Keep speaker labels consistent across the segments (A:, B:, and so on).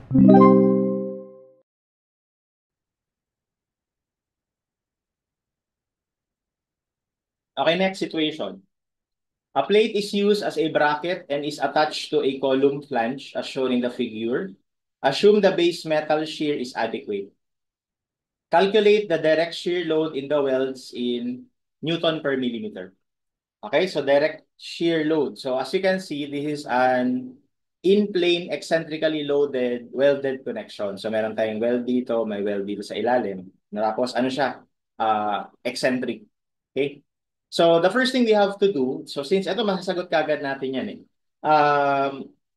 A: Okay, next situation. A plate is used as a bracket and is attached to a column flange as shown in the figure. Assume the base metal shear is adequate. Calculate the direct shear load in the welds in Newton per millimeter. Okay, so direct shear load. So as you can see, this is an in-plane eccentrically loaded welded connection. So meron tayong weld dito, may weld dito sa ilalim. Tapos ano siya? Eccentric. Okay? So the first thing we have to do, so since ito masasagot kagad natin yan eh.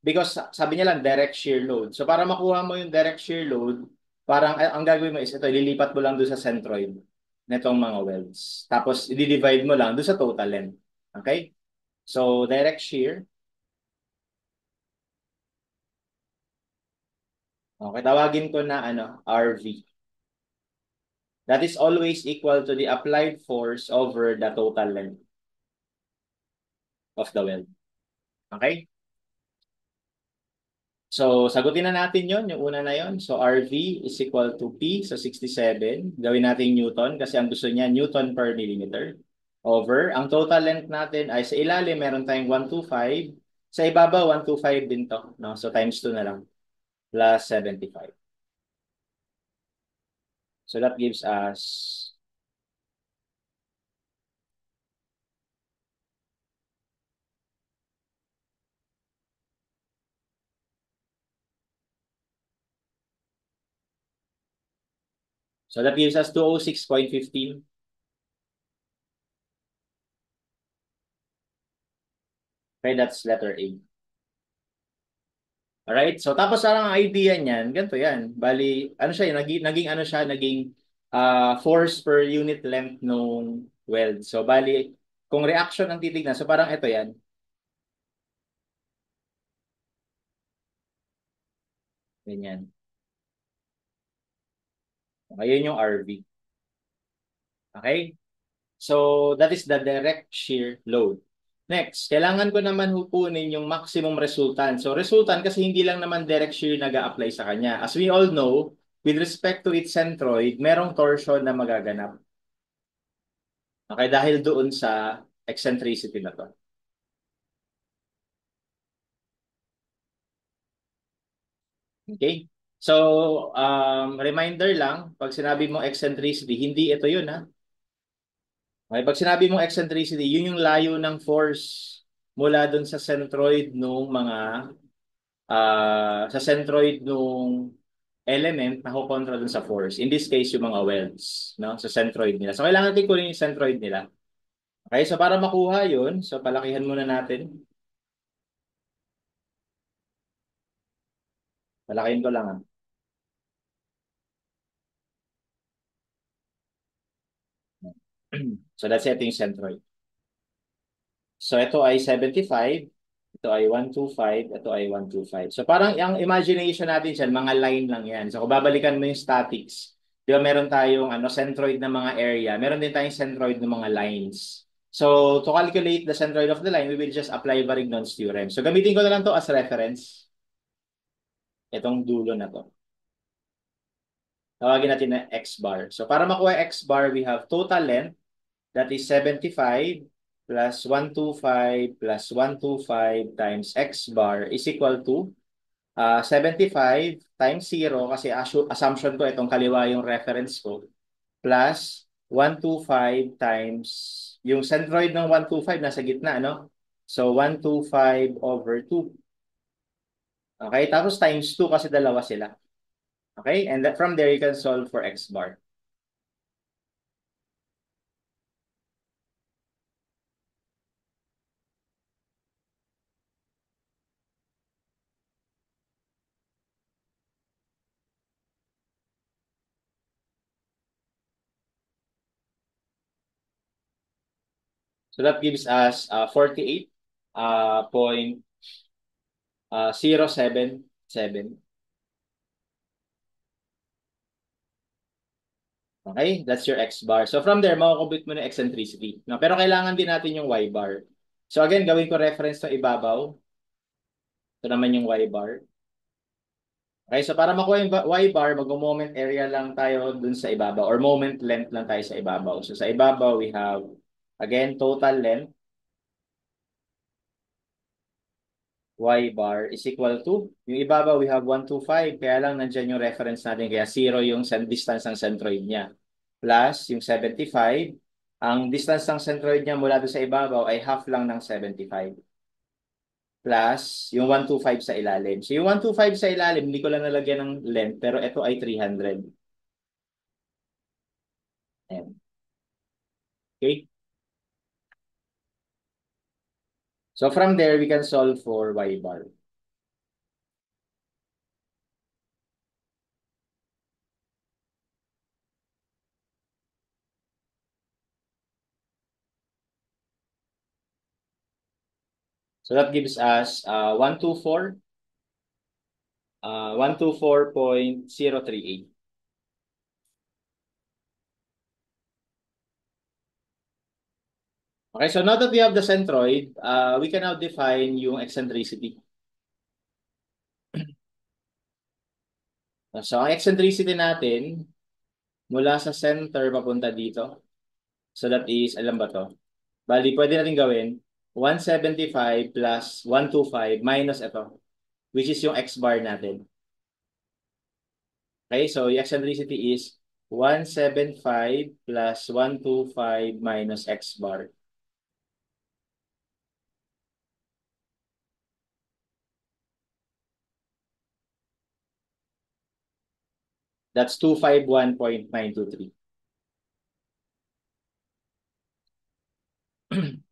A: Because sabi niya lang direct shear load. So para makuha mo yung direct shear load, parang ang gagawin mo is ito, ililipat mo lang doon sa centroid nitong mga welds. Tapos i-divide mo lang doon sa total length. Okay? So, direct shear. Okay, tawagin ko na RV. That is always equal to the applied force over the total length of the weld. Okay? So, sagutin na natin yon yung una na yon. So, RV is equal to P sa 67. Gawin natin Newton kasi ang gusto niya Newton per millimeter. Over. Ang total length natin ay sa ilalim meron tayong 125. Sa ibabaw, 125 din to. No? So, times 2 na lang. Plus 75. So, that gives us So that gives us 206.15. Okay, that's letter A. Alright, so tapos ang idea niyan, ganito yan. Bali, ano siya, naging ano siya, naging force per unit length nung weld. So bali, kung reaction ang titignan, so parang ito yan. Ganyan. Ngayon yung RV. Okay? So, that is the direct shear load. Next, kailangan ko naman hupunin yung maximum resultant. So, resultant kasi hindi lang naman direct shear nag-a-apply sa kanya. As we all know, with respect to its centroid, merong torsion na magaganap. Okay, dahil doon sa eccentricity na to. Okay? So, reminder lang, pag sinabi mo eccentricity, hindi ito yun ha. Okay, pag sinabi mong eccentricity, yun yung layo ng force mula doon sa centroid nung mga sa centroid nung element na kukontra dun sa force. In this case, yung mga welds, no? Sa centroid nila. So, kailangan natin kunin yung centroid nila. Okay, so para makuha yun, so palakihan muna natin. Palakihin ko lang. So, that's it yung centroid. So, ito ay 75. Ito ay 125. Ito ay 125. So, parang ang imagination natin siya, mga line lang yan. So, kung babalikan mo yung statics, di ba meron tayong centroid na mga area, meron din tayong centroid ng mga lines. So, to calculate the centroid of the line, we will just apply Varignon's theorem. So, gamitin ko na lang to as reference. Itong dulo na to. Tawagin natin na x bar. So, para makuha x bar, we have total length. That is 75 plus 125 plus 125 times x bar is equal to 75 times 0 kasi assumption ko itong kaliwa yung reference ko plus 125 times yung centroid ng 125 nasa gitna, no? So 125 over 2. Okay? Tapos times 2 kasi dalawa sila. Okay? And that, from there, you can solve for x bar. So that gives us 48.077. Okay, that's your X bar. So from there, makukompute mo na eccentricity. No? Pero kailangan din natin yung Y bar. So again, gawin ko reference to ibabaw. Ito naman yung Y bar. Okay, so para makuha yung y-bar, mag-moment area lang tayo dun sa ibabaw or moment length lang tayo sa ibabaw. So sa ibabaw, we have, again, total length, y-bar is equal to, yung ibabaw, we have 125, kaya lang nandyan yung reference natin, kaya 0 yung distance ng centroid niya. Plus yung 75, ang distance ng centroid niya mula doon sa ibabaw ay half lang ng 75. Plus yung 125 sa ilalim. So yung 125 sa ilalim, hindi ko lang nalagyan ng length, pero ito ay 300. Ayan. Okay? So from there, we can solve for y bar. So that gives us 124.038. Okay, so now that we have the centroid, we can now define yung eccentricity. So ang eccentricity natin, mula sa center papunta dito. So that is, alam ba to? Bali, pwede natin gawin 175 plus 125 minus ito, which is yung x bar natin. Okay, so yung eccentricity is 175 plus 125 minus x bar. That's 251.923.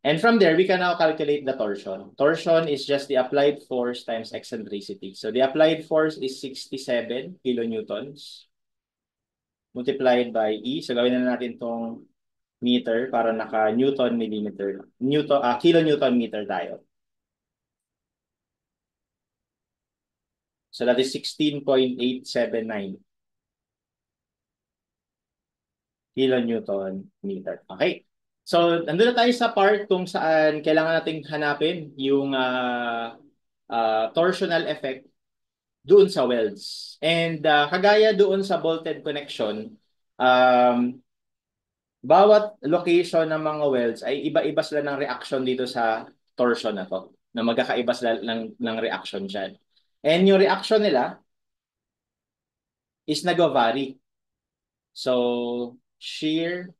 A: And from there, we can now calculate the torsion. Torsion is just the applied force times eccentricity. So the applied force is 67 kilonewtons multiplied by E. So gawin na natin tong meter para naka Newton millimeter. Kilonewton meter tayo. So that is 16.879 kilonewton meter. Okay. So, nandun na tayo sa part kung saan kailangan nating hanapin yung torsional effect doon sa welds. And kagaya doon sa bolted connection, um, bawat location ng mga welds ay iba-iba sila ng reaction dito sa torsion na to. Na magkakaiba sila ng reaction dyan. And yung reaction nila is nag-vary. So, shear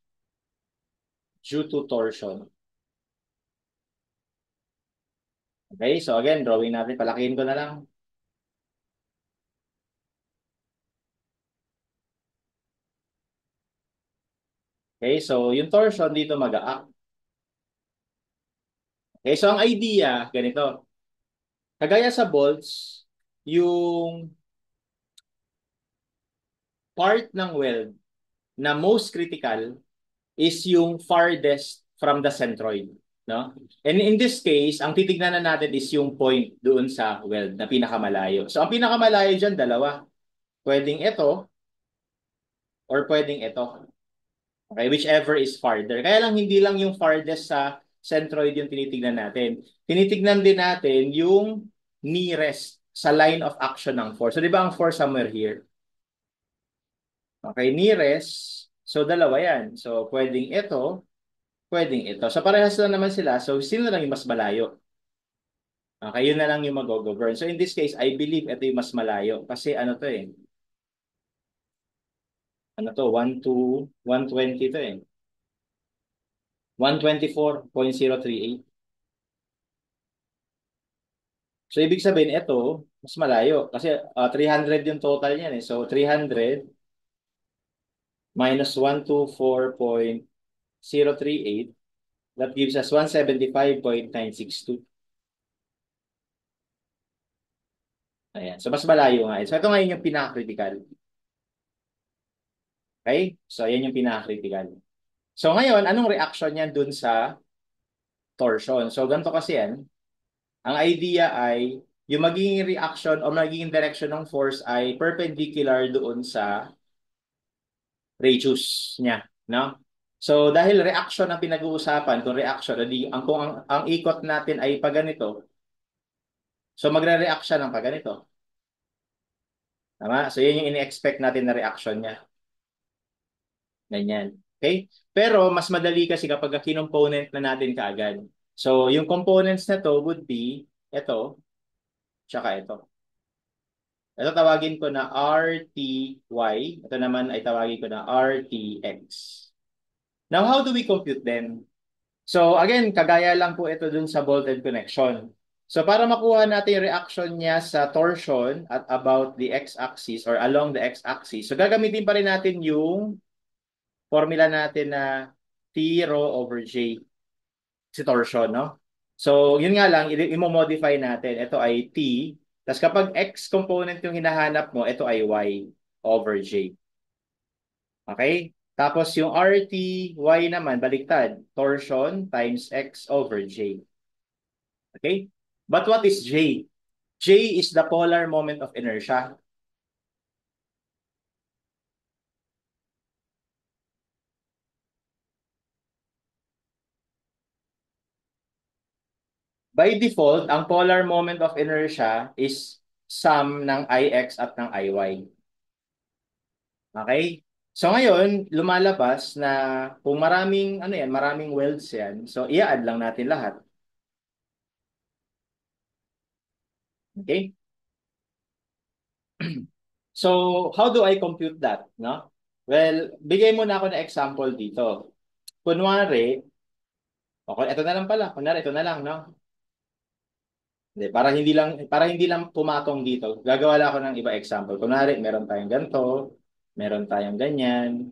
A: due to torsion. Okay, so again, drawing natin, palakihin ko na lang. Okay, so yung torsion dito mag-a-act. Okay, so ang idea, ganito. Kagaya sa bolts, yung part ng weld na most critical is yung farthest from the centroid. No? And in this case, ang titignan na natin is yung point doon sa weld na pinakamalayo. So ang pinakamalayo dyan, dalawa. Pwedeng ito or pwedeng ito. Okay, whichever is farther. Kaya lang hindi lang yung farthest sa centroid yung tinitignan natin. Tinitignan din natin yung nearest sa line of action ng force. So di ba ang force somewhere here? Okay, nearest. So dalawa yan. So pwedeng ito, pwedeng ito. So parehas lang naman sila. So sino na lang yung mas malayo? Okay, yun na lang yung mag-govern. So in this case, I believe ito yung mas malayo. Kasi ano to eh. Ano to? 120 to eh. 124.038. So, ibig sabihin, ito, mas malayo. Kasi 300 yung total niyan eh. So, 300 minus 124.038, that gives us 175.962. Ayan. So, mas malayo nga. So, ito ngayon yung pinaka-critical. Okay? So, ayan yung pinaka-critical. So, ngayon, anong reaction niyan dun sa torsion? So, ganito kasi yan. Ang idea ay, yung magiging reaction o magiging direction ng force ay perpendicular doon sa radius niya, no? So dahil reaction ang pinag-uusapan, kung reaction, edi kung ang ikot natin ay pag ganito, so magre-react siya ng pag ganito. Tama? So, yun yung ini-expect natin na reaction niya. Ganyan. Okay? Pero, mas madali kasi kapag kinomponent na natin kaagad. So, yung components na to would be ito, tsaka ito. Ito tawagin ko na RTY. Ito naman ay tawagin ko na RTX. Now, how do we compute them? So, again, kagaya lang po ito dun sa bolted connection. So, para makuha natin yung reaction niya sa torsion at about the x-axis or along the x-axis, so gagamitin pa rin natin yung formula natin na T rho over J, si torsion, no? So, yun nga lang, i-modify natin. Ito ay T. Tapos kapag X component yung hinahanap mo, ito ay Y over J. Okay? Tapos yung RT, Y naman, baliktad. Torsion times X over J. Okay? But what is J? J is the polar moment of inertia. By default, ang polar moment of inertia is sum ng Ix at ng Iy. Okay? So ngayon, lumalabas na kung maraming ano yan, maraming welds yan. So i-add lang natin lahat. Okay? So how do I compute that, no? Well, bigay muna ako ng example dito. Kunwari, okay, ito na lang pala. Kunwari, ito na lang, no? Hindi, para hindi lang pumatong dito. Gagawa lang ako ng iba example. Kunwari, meron tayong ganito, meron tayong ganyan.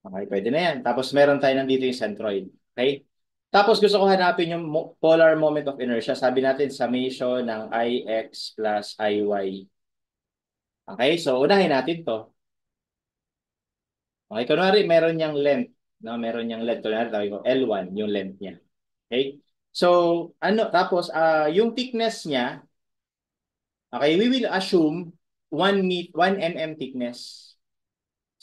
A: Okay, pwede na yan. Tapos meron tayo nandito yung centroid. Okay? Tapos gusto ko hanapin yung polar moment of inertia. Sabi natin summation ng Ix plus Iy. Okay, so unahin natin to. Okay, kunwari meron niyang length. No? Meron niyang length. Kunwari tawag ko L1, yung length niya. Okay? So, tapos yung thickness niya, okay, we will assume 1 mm thickness.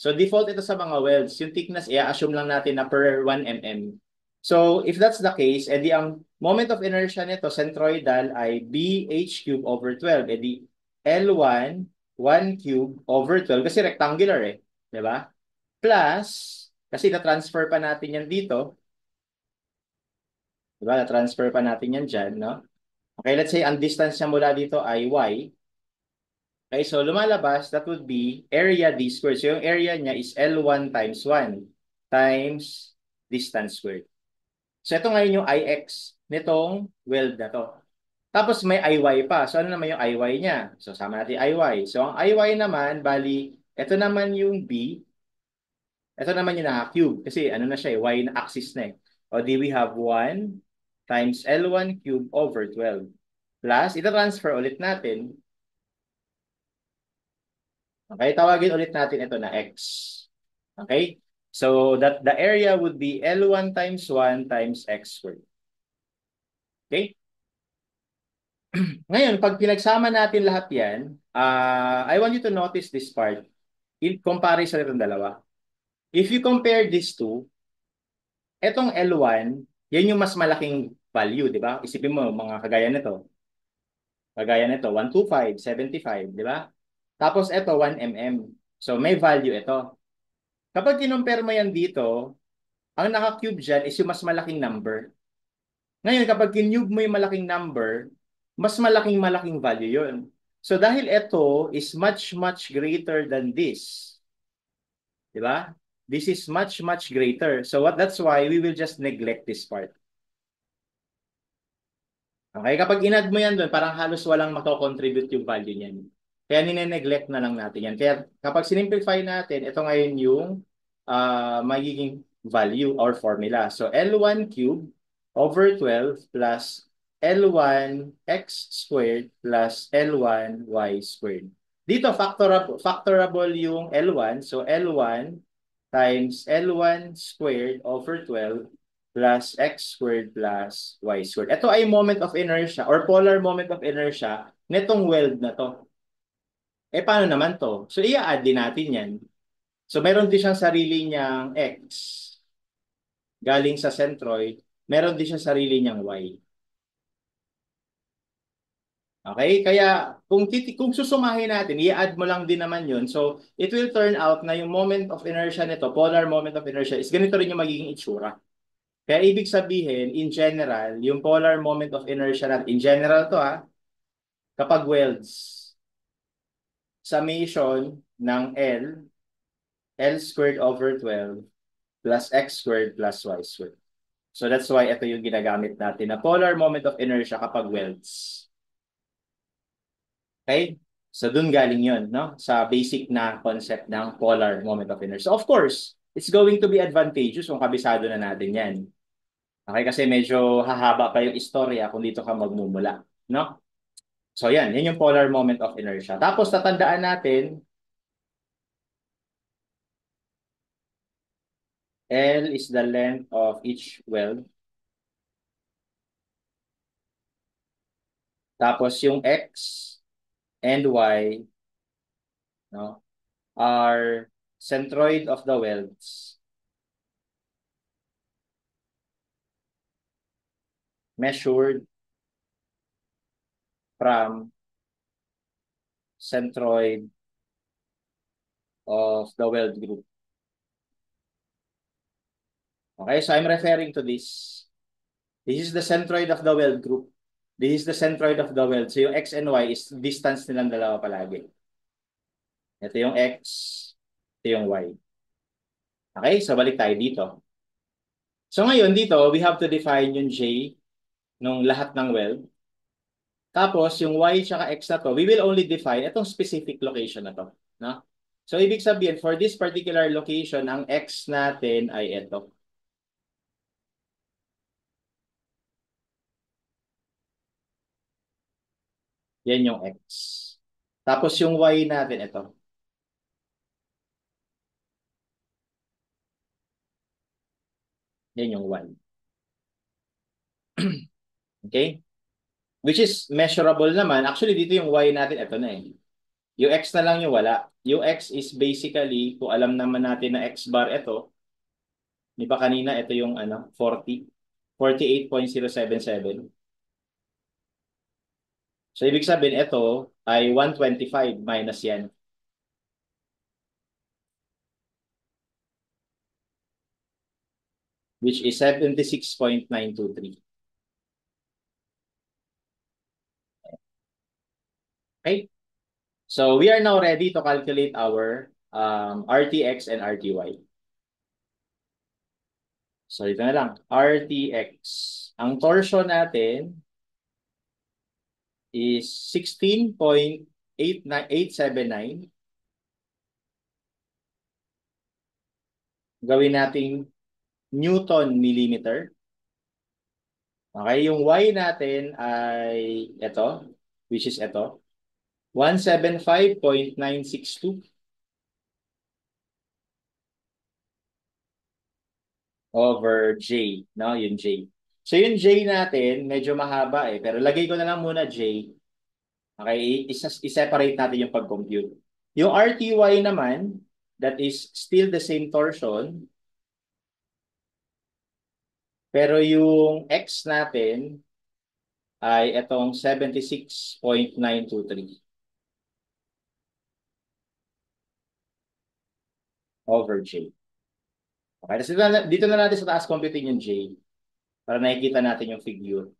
A: So default ito sa mga welds, yung thickness i-assume lang natin na per 1 mm. So if that's the case, edi ang moment of inertia nito centroidal ay BH cube over 12. Edi L1 1 cube over 12 kasi rectangular eh, 'di ba? Plus kasi na-transfer pa natin yan dito, 'di ba? Na-transfer pa natin yan diyan, no? Okay, let's say ang distance niya mula dito ay y. Okay, so lumalabas, that would be area d squared. So yung area niya is L1 times 1 times distance squared. So ito ngayon yung Ix nitong weld na to. Tapos may Iy pa. So ano naman yung Iy niya? So sama natin Iy. So ang Iy naman, bali, ito naman yung B. Ito naman yung naka-cube. Kasi ano na siya eh, y na axis na eh. O di we have 1 times L1 cube over 12. Plus, ito transfer ulit natin. Okay, tawagin ulit natin ito na x. Okay? So that the area would be L1 times 1 times x squared. Okay? Ngayon, pag pinagsama natin lahat yan, I want you to notice this part in comparison itong dalawa. If you compare these two, etong L1, yan yung mas malaking value, di ba? Isipin mo, mga kagaya nito. Kagaya nito, 125, 75, di ba? Tapos ito, 1 mm. So may value ito. Kapag kinumpare mo yan dito, ang naka-cube dyan is yung mas malaking number. Ngayon, kapag kinube mo yung malaking number, mas malaking value yun. So dahil ito is much, much greater than this, di ba? This is much, much greater. So that's why we will just neglect this part. Okay, kapag inad mo yan doon, parang halos walang mako-contribute yung value niyan. Kaya nine-neglect na lang natin yan. Kaya kapag sinimplify natin, ito ngayon yung magiging value or formula. So L1 cube over 12 plus L1 x squared plus L1 y squared. Dito factorable yung L1. So L1 times L1 squared over 12 plus x squared plus y squared. Ito ay moment of inertia or polar moment of inertia nitong weld na to. Eh, paano naman to? So, i-add din natin yan. So, meron din siyang sarili niyang x galing sa centroid. Meron din siyang sarili niyang y. Okay? Kaya kung susumahin natin, i-add mo lang din naman yun. So, it will turn out na yung moment of inertia nito, polar moment of inertia, is ganito rin yung magiging itsura. Kaya ibig sabihin, in general, yung polar moment of inertia natin, in general to ha, kapag welds, summation ng L squared over 12 plus x squared plus y squared. So that's why ito yung ginagamit natin na polar moment of inertia kapag welds. Okay? So dun galing yun, no? Sa basic na concept ng polar moment of inertia. So of course, it's going to be advantageous kung kabisado na natin yan. Okay? Kasi medyo hahaba pa yung istorya kung dito ka magmumula, no? So yan yung polar moment of inertia. Tapos tatandaan natin, L is the length of each weld. Tapos yung X and Y, no, are centroid of the welds measured from centroid of the weld group. Okay, so I'm referring to this. This is the centroid of the weld group. This is the centroid of the weld. So yung X and Y is distance nilang dalawa palagi. Ito yung X, ito yung Y. Okay, so balik tayo dito. So ngayon dito, we have to define yung J nung lahat ng weld. Tapos yung Y tsaka X na to, we will only define itong specific location na to. No? So ibig sabihin, for this particular location, ang X natin ay ito. Yan yung X. Tapos yung Y natin, ito. Yan yung Y. Okay? Which is measurable naman. Actually, dito yung Y natin, ito na eh. Yung X na lang yung wala. Yung X is basically, kung alam naman natin na X bar ito, di ba kanina, ito yung 40, 48.077. So, ibig sabihin, ito ay 125 minus yan, which is 76.923. Okay? So, we are now ready to calculate our RTX and RTY. So, ito na lang. RTX. Ang torsion natin is 16.879. Gawin nating Newton millimeter. Okay, yung Y natin ay ito, which is ito. 175.962 over J, no? Yung J. So yung J natin, medyo mahaba eh. Pero lagay ko na lang muna J. Okay, i-separate natin yung pag-compute. Yung RTY naman, that is still the same torsion. Pero yung X natin ay itong 76.923 over J. Okay, so dito na natin sa taas computing yung J para nakikita natin yung figure.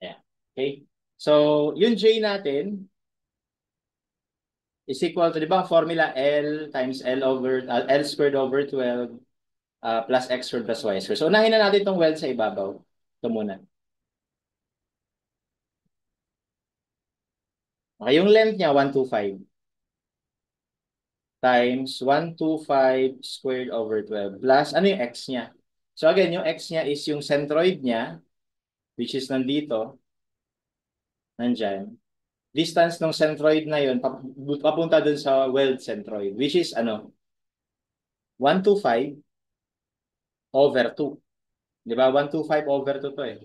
A: Yeah. Okay. So, yung J natin is equal to, di ba, formula L times L over, L squared over 12 plus X squared plus Y squared. So, unahin na natin itong weld sa ibabaw. Ito muna. Okay, yung length niya, 125 times 125 squared over 12 plus, ano yung X niya? So, again, yung X niya is yung centroid niya, which is nandito, nandyan. distance ng centroid na yun, papunta dun sa weld centroid, which is ano, 125 over 2. Di ba? 125 over 2 to eh.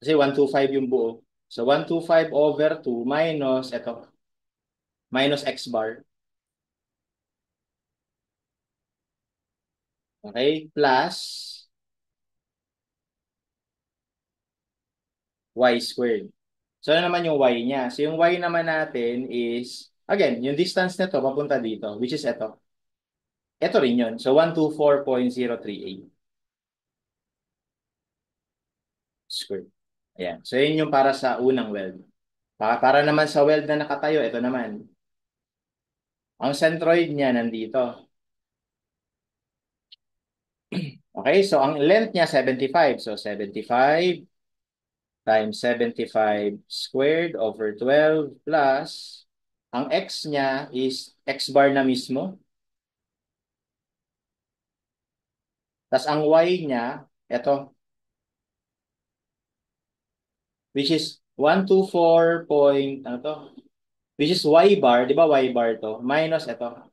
A: Kasi 125 yung buo. So 125 over 2 minus, ito, minus x bar. Okay? Plus y squared. So ano naman yung y niya? So yung y naman natin is, again, yung distance nito papunta dito, which is ito. Ito rin yun. So 124.038 squared. Ayan. So yun yung para sa unang weld. Para naman sa weld na nakatayo, ito naman. Ang centroid niya nandito. Okay, so ang length niya 75. So 75 times 75 squared over 12 plus ang x niya is x bar na mismo. Tapos ang y niya, ito, which is 124 point, ano to? Which is y bar, di ba y bar to? Minus ito,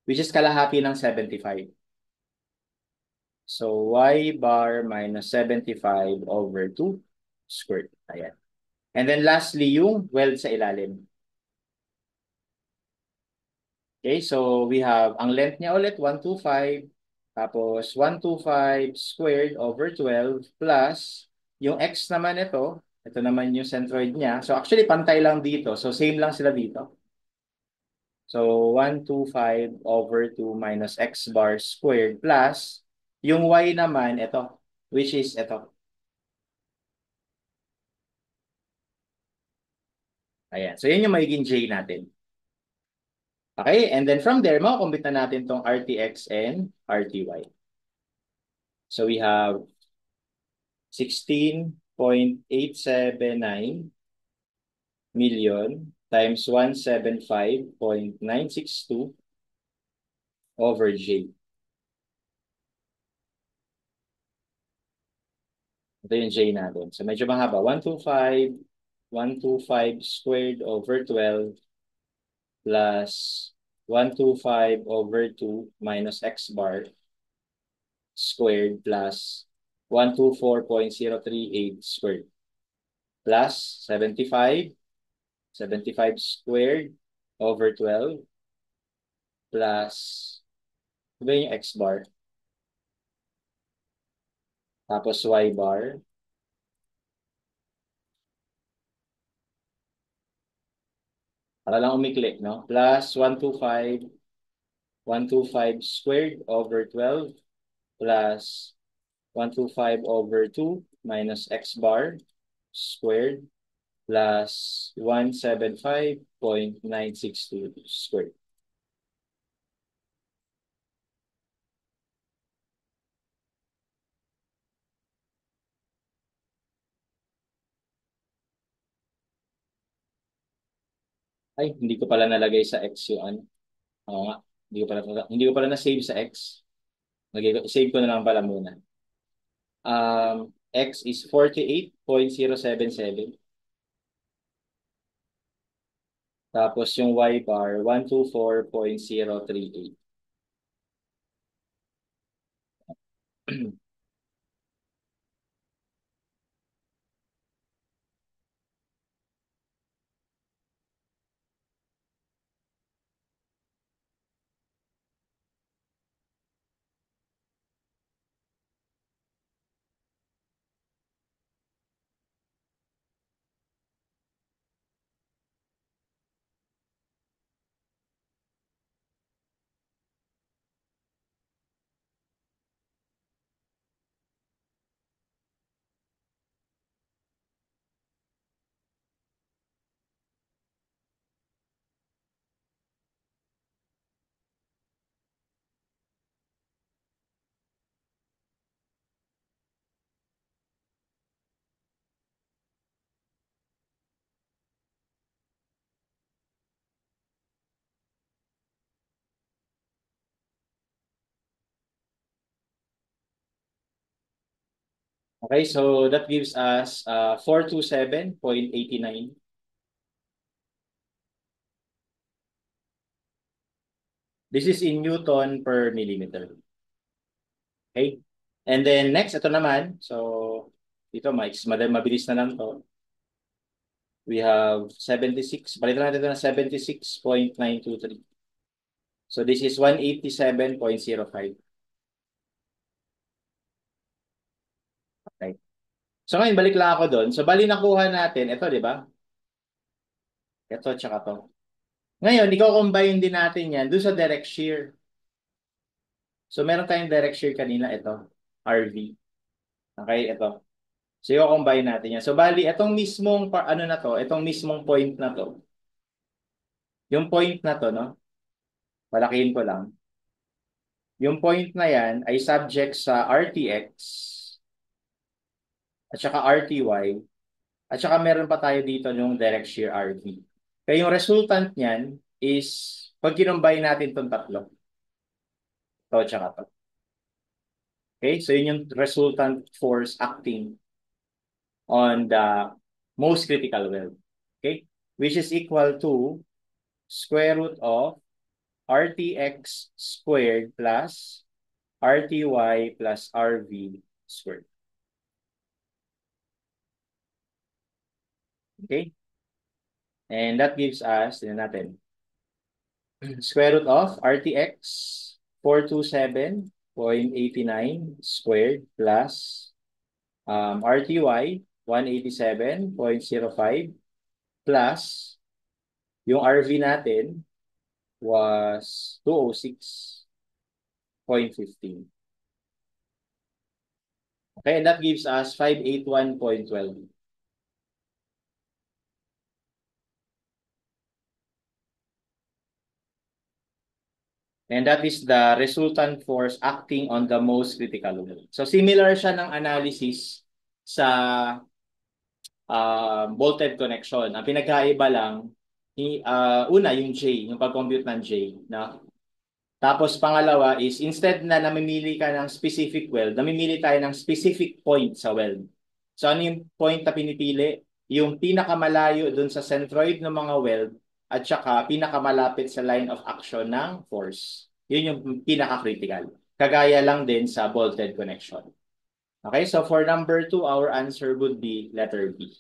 A: which is kalahati ng 75. So, y bar minus 75 over 2 squared. Ayan. And then lastly, yung weld sa ilalim. Okay, so we have, ang length niya ulit, 125. Tapos, 125 squared over 12 plus, yung x naman ito naman yung centroid niya. So, actually, pantay lang dito. So, same lang sila dito. So, 125 over 2 minus x bar squared plus, yung y naman, ito, which is ito. Ayan. So, yun yung magiging j natin. Okay? And then from there, makakompute na natin tong RTX and RTY. So, we have 16.879 million times 175.962 over j. Ito yung j natin. So, medyo mahaba. 125 squared over 12 plus 125 over 2 minus x bar squared plus 124.038 squared plus 75 squared over 12 plus iba yung x bar tapos y bar para lang umikli, no? Plus 125 squared over 12 plus 125 over 2 minus x bar squared plus 175.962 squared. Ay, hindi ko pala nalagay sa x yung ano. Oo nga. Hindi ko pala na-save sa x. Save ko na lang pala muna. X is 48.077. Tapos yung y bar, 124.038. Okay, so that gives us 427.89. This is in Newton per millimeter. Okay? And then next, ito naman. So, dito, mabilis na lang to. We have 76. Palitan natin ito na 76.923. So, this is 187.05. Okay. So, ngayon, balik lang ako doon. So, bali nakuha natin. Ito, di ba? Ito, tsaka to. Ngayon, i-combine din natin yan doon sa direct shear. So, meron tayong direct shear kanina. Ito, RV. Okay, ito. So, i-combine natin yan. So, bali, itong mismong, ano na to, itong mismong point na to, yung point na to, no? Palakihin ko lang. Yung point na yan ay subject sa RTX at saka RTY at saka meron pa tayo dito yung direct shear RV. Kaya yung resultant niyan is pag kinumbay natin itong tatlo, to tsaka to. Okay? So yun yung resultant force acting on the most critical weld. Okay? Which is equal to square root of RTX squared plus RTY plus RV squared. Okay? And that gives us, tignan natin, square root of RTX 427.89 squared plus RTY 187.05 plus yung RV natin was 206.15. Okay, and that gives us 581.12. And that is the resultant force acting on the most critical load. So similar siya ng analysis sa bolted connection. Ang pinagkaiba lang, una yung J, yung pag-compute ng J. No? Tapos pangalawa is instead na namimili ka ng specific weld, namimili tayo ng specific point sa weld. So ano yung point na pinipili? Yung pinakamalayo dun sa centroid ng mga weld at saka pinakamalapit sa line of action ng force. Yun yung pinaka-critical. Kagaya lang din sa bolted connection. Okay, so for number 2, our answer would be letter B.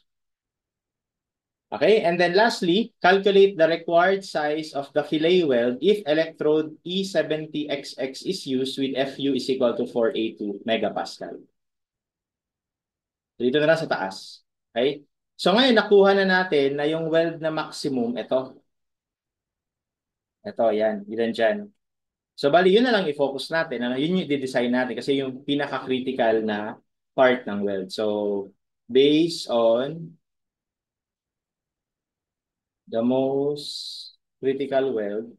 A: Okay, and then lastly, calculate the required size of the fillet weld if electrode E70XX is used with Fu is equal to 482 megapascal. So dito na lang sa taas. Okay? So ngayon, nakuha na natin na yung weld na maximum, ito. Ito, yan. Yan dyan. So bali, yun na lang i-focus natin. Ano, yun yung i-design natin kasi yung pinaka-critical na part ng weld. So, based on the most critical weld,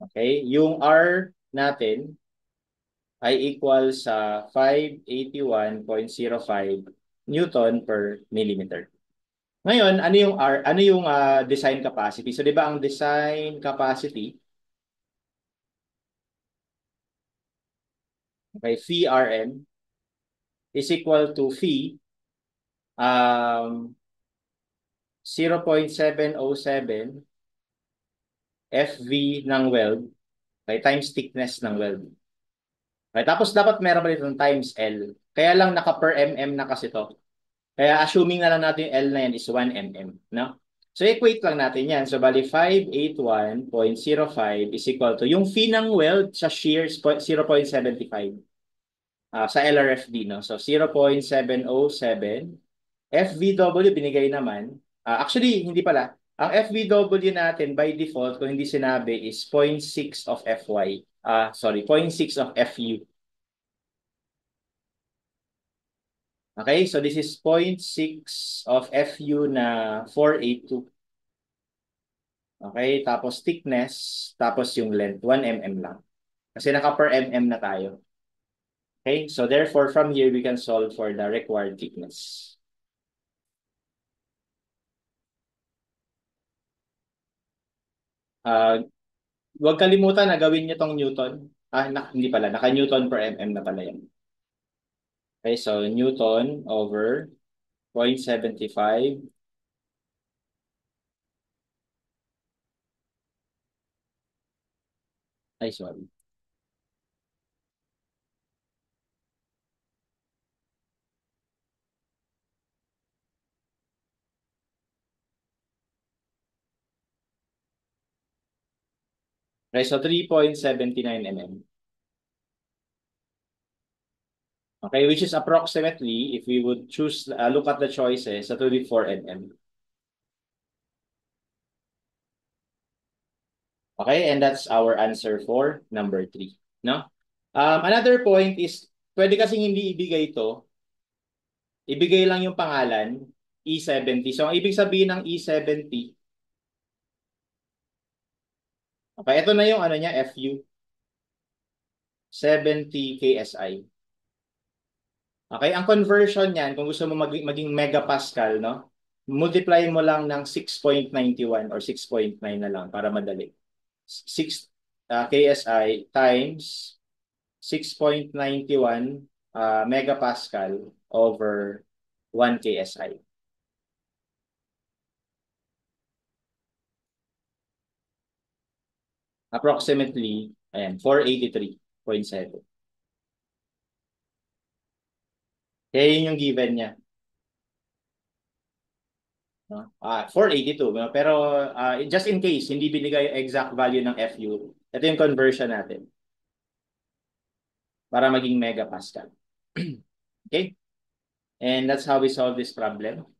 A: okay, yung R natin ay equal sa 581.05 Newton per millimeter. Ngayon, ano yung R, ano yung design capacity? So 'di ba ang design capacity, okay, phi Rm is equal to phi um 0.707 FV ng weld, okay, times thickness ng weld. Okay, tapos dapat meron pa dito ng times L. Kaya lang naka per mm na kasi to. Kaya assuming na lang natin yung L na yan is 1 mm, no? So equate lang natin yan. So bali 581.05 is equal to yung phi ng weld sa shear 0.75 sa LRFD, no? So 0.707 FVW binigay naman. Actually, hindi pala. Ang FVW natin by default, kung hindi sinabi, is 0.6 of FY. Sorry, 0.6 of FU. Okay, so this is 0.6 of FU na 482. Okay, tapos thickness, tapos yung length, 1 mm lang. Kasi naka per mm na tayo. Okay, so therefore from here we can solve for the required thickness. Uh, Huwag kalimutan na gawin nyo tong Newton. Hindi pala, naka Newton per mm na pala yan. Okay, so Newton over 0.75. Ay, sorry. Okay, so 3.79 mm. Okay, which is approximately, if we would choose, look at the choices, that would be 4 mm. Okay, and that's our answer for number 3. No? Another point is, pwede kasing hindi ibigay ito, ibigay lang yung pangalan, E70. So, ang ibig sabihin ng E70, okay, ito na yung ano niya, FU, 70 KSI. Okay, ang conversion niyan, kung gusto mo maging megapascal, no? Multiply mo lang ng 6.91 or 6.9 na lang para madali. 6 KSI times 6.91 megapascal over 1 KSI. Approximately, ayan, 483.7. Kaya yun yung given niya. No? 482. No? Pero just in case, hindi binigay yung exact value ng FU, ito yung conversion natin para maging megapascal. Okay? And that's how we solve this problem.